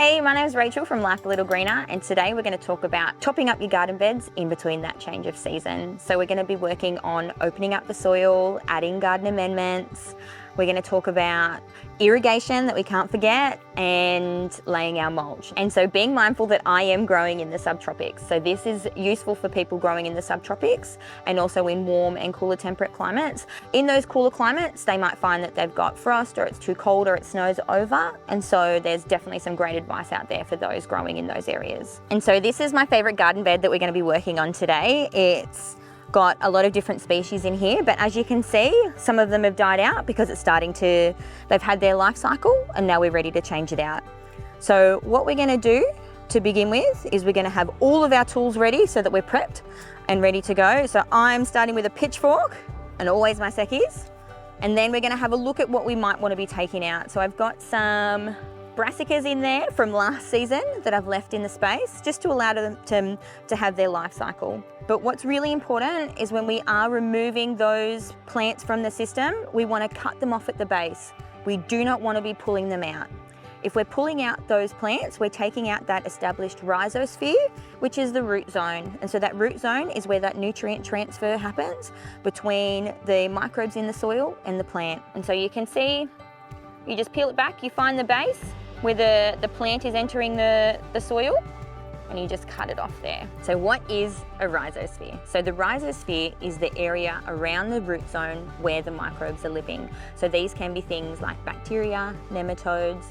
Hey, my name is Rachel from Life a Little Greener, and today we're going to talk about topping up your garden beds in between that change of season. So we're going to be working on opening up the soil, adding garden amendments. We're going to talk about irrigation that we can't forget, and laying our mulch. And so being mindful that I am growing in the subtropics. So this is useful for people growing in the subtropics and also in warm and cooler temperate climates. In those cooler climates, they might find that they've got frost, or it's too cold, or it snows over. And so there's definitely some great advice out there for those growing in those areas. And so this is my favorite garden bed that we're going to be working on today. It's got a lot of different species in here, but as you can see, some of them have died out because it's they've had their life cycle, and now we're ready to change it out. So what we're going to do to begin with is we're going to have all of our tools ready so that we're prepped and ready to go. So I'm starting with a pitchfork and always my secchies, and then we're going to have a look at what we might want to be taking out. So I've got some brassicas in there from last season that I've left in the space just to allow them to have their life cycle. But what's really important is when we are removing those plants from the system, we want to cut them off at the base. We do not want to be pulling them out. If we're pulling out those plants, we're taking out that established rhizosphere, which is the root zone. And so that root zone is where that nutrient transfer happens between the microbes in the soil and the plant. And so you can see, you just peel it back, you find the base where the plant is entering the soil, and you just cut it off there. So what is a rhizosphere? So the rhizosphere is the area around the root zone where the microbes are living. So these can be things like bacteria, nematodes,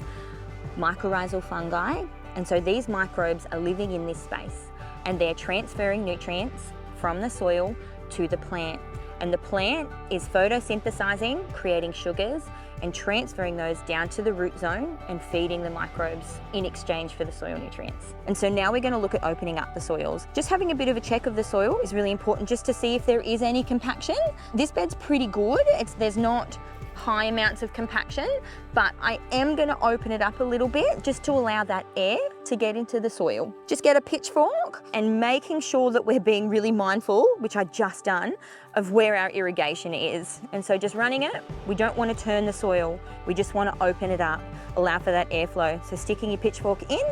mycorrhizal fungi. And so these microbes are living in this space, and they're transferring nutrients from the soil to the plant. And the plant is photosynthesizing, creating sugars, and transferring those down to the root zone and feeding the microbes in exchange for the soil nutrients. And so now we're going to look at opening up the soils. Just having a bit of a check of the soil is really important, just to see if there is any compaction. This bed's pretty good. There's not high amounts of compaction, but I am going to open it up a little bit just to allow that air to get into the soil. Just get a pitchfork and making sure that we're being really mindful, which I just done, of where our irrigation is. And so just running it, we don't want to turn the soil. We just want to open it up, allow for that airflow. So sticking your pitchfork in,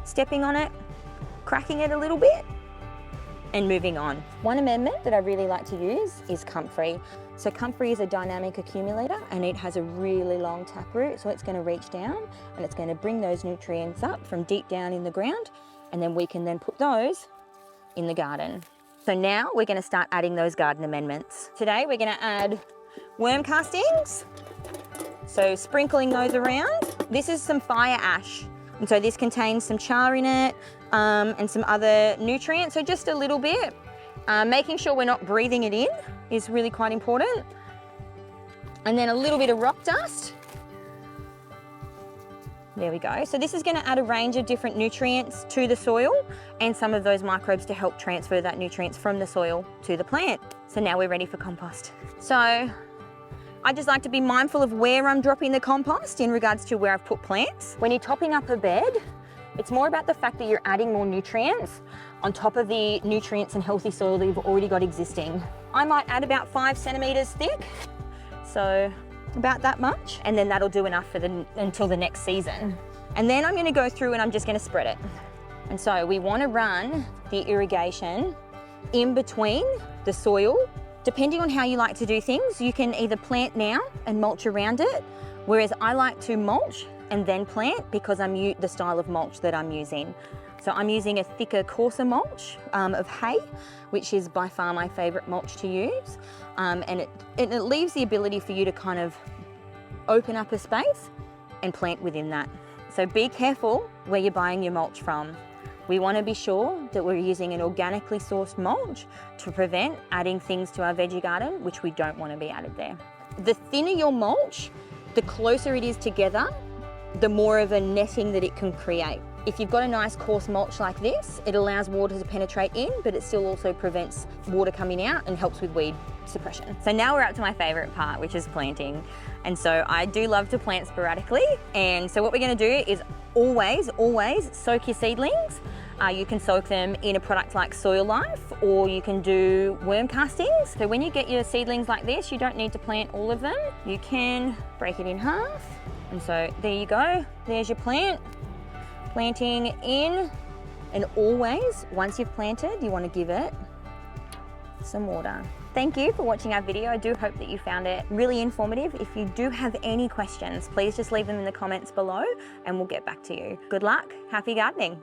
stepping on it, cracking it a little bit, and moving on. One amendment that I really like to use is comfrey. So comfrey is a dynamic accumulator, and it has a really long taproot, so it's going to reach down and it's going to bring those nutrients up from deep down in the ground, and then we can then put those in the garden. So now we're going to start adding those garden amendments. Today we're going to add worm castings, so sprinkling those around. This is some fire ash, and so this contains some char in it, and some other nutrients, so just a little bit. Making sure we're not breathing it in is really quite important. And then a little bit of rock dust. There we go. So this is going to add a range of different nutrients to the soil, and some of those microbes to help transfer that nutrients from the soil to the plant. So now we're ready for compost. So I just like to be mindful of where I'm dropping the compost in regards to where I've put plants. When you're topping up a bed, it's more about the fact that you're adding more nutrients on top of the nutrients and healthy soil that you've already got existing. I might add about 5 centimeters thick, so about that much, and then that'll do enough for until the next season. And then I'm going to go through and I'm just going to spread it. And so we want to run the irrigation in between the soil. Depending on how you like to do things, you can either plant now and mulch around it, whereas I like to mulch and then plant because the style of mulch that I'm using. So I'm using a thicker, coarser mulch of hay, which is by far my favourite mulch to use. And it leaves the ability for you to kind of open up a space and plant within that. So be careful where you're buying your mulch from. We want to be sure that we're using an organically sourced mulch to prevent adding things to our veggie garden, which we don't want to be added there. The thinner your mulch, the closer it is together, the more of a netting that it can create. If you've got a nice coarse mulch like this, it allows water to penetrate in, but it still also prevents water coming out and helps with weed suppression. So now we're up to my favorite part, which is planting. And so I do love to plant sporadically. And so what we're going to do is always soak your seedlings. You can soak them in a product like SoiLife, or you can do worm castings. So when you get your seedlings like this, you don't need to plant all of them. You can break it in half. And so there you go, there's your plant. Planting in, and always, once you've planted, you want to give it some water. Thank you for watching our video. I do hope that you found it really informative. If you do have any questions, please just leave them in the comments below and we'll get back to you. Good luck, happy gardening.